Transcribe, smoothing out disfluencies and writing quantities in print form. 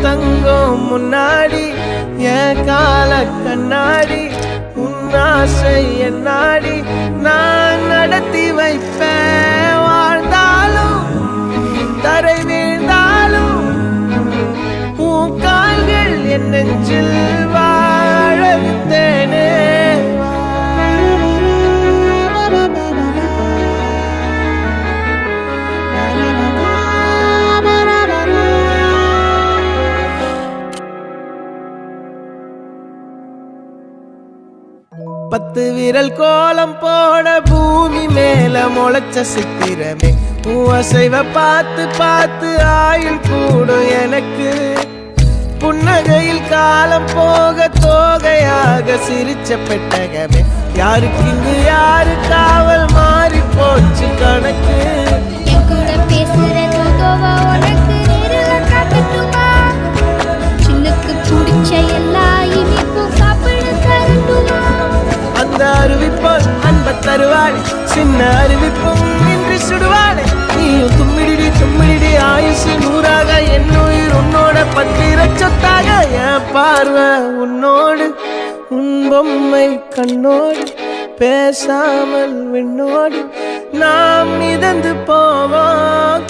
தங்கம் முன்னாடி என் கால கண்ணாடி உன்னாசை என்னாடி நான் நடத்தி வைப்பேன். வாழ்ந்தாலும் தரை வீழ்ந்தாலும் உன் கால்கள் என் நெஞ்சில் வாழ வைத்தேனே. பத்து விரல் கோலம் போட பூமி மேல முளைச்ச சித்திரமே அசைவ பார்த்து பார்த்து ஆயுள் கூடும் எனக்கு. புன்னகையில் காலம் போக தோகையாக சிரிச்ச பெட்டகமே யாருக்கு இங்கு யாரு காவல் மாறி போச்சு கணக்கு. அந்த அறிவிப்போல் அன்ப தருவாளே சின்ன அறிவிப்பும் இன்று சுடுவாளே. நீயும் தும்மிடி தும்மிடி ஆயுசு நூறாக என் உயிர் உன்னோட பத்திர சொத்தாக. என் பார்வை உன்னோடு உன் பொம்மை கண்ணோடு பேசாமல் விண்ணோடு நாம் மிதந்து போவோம்.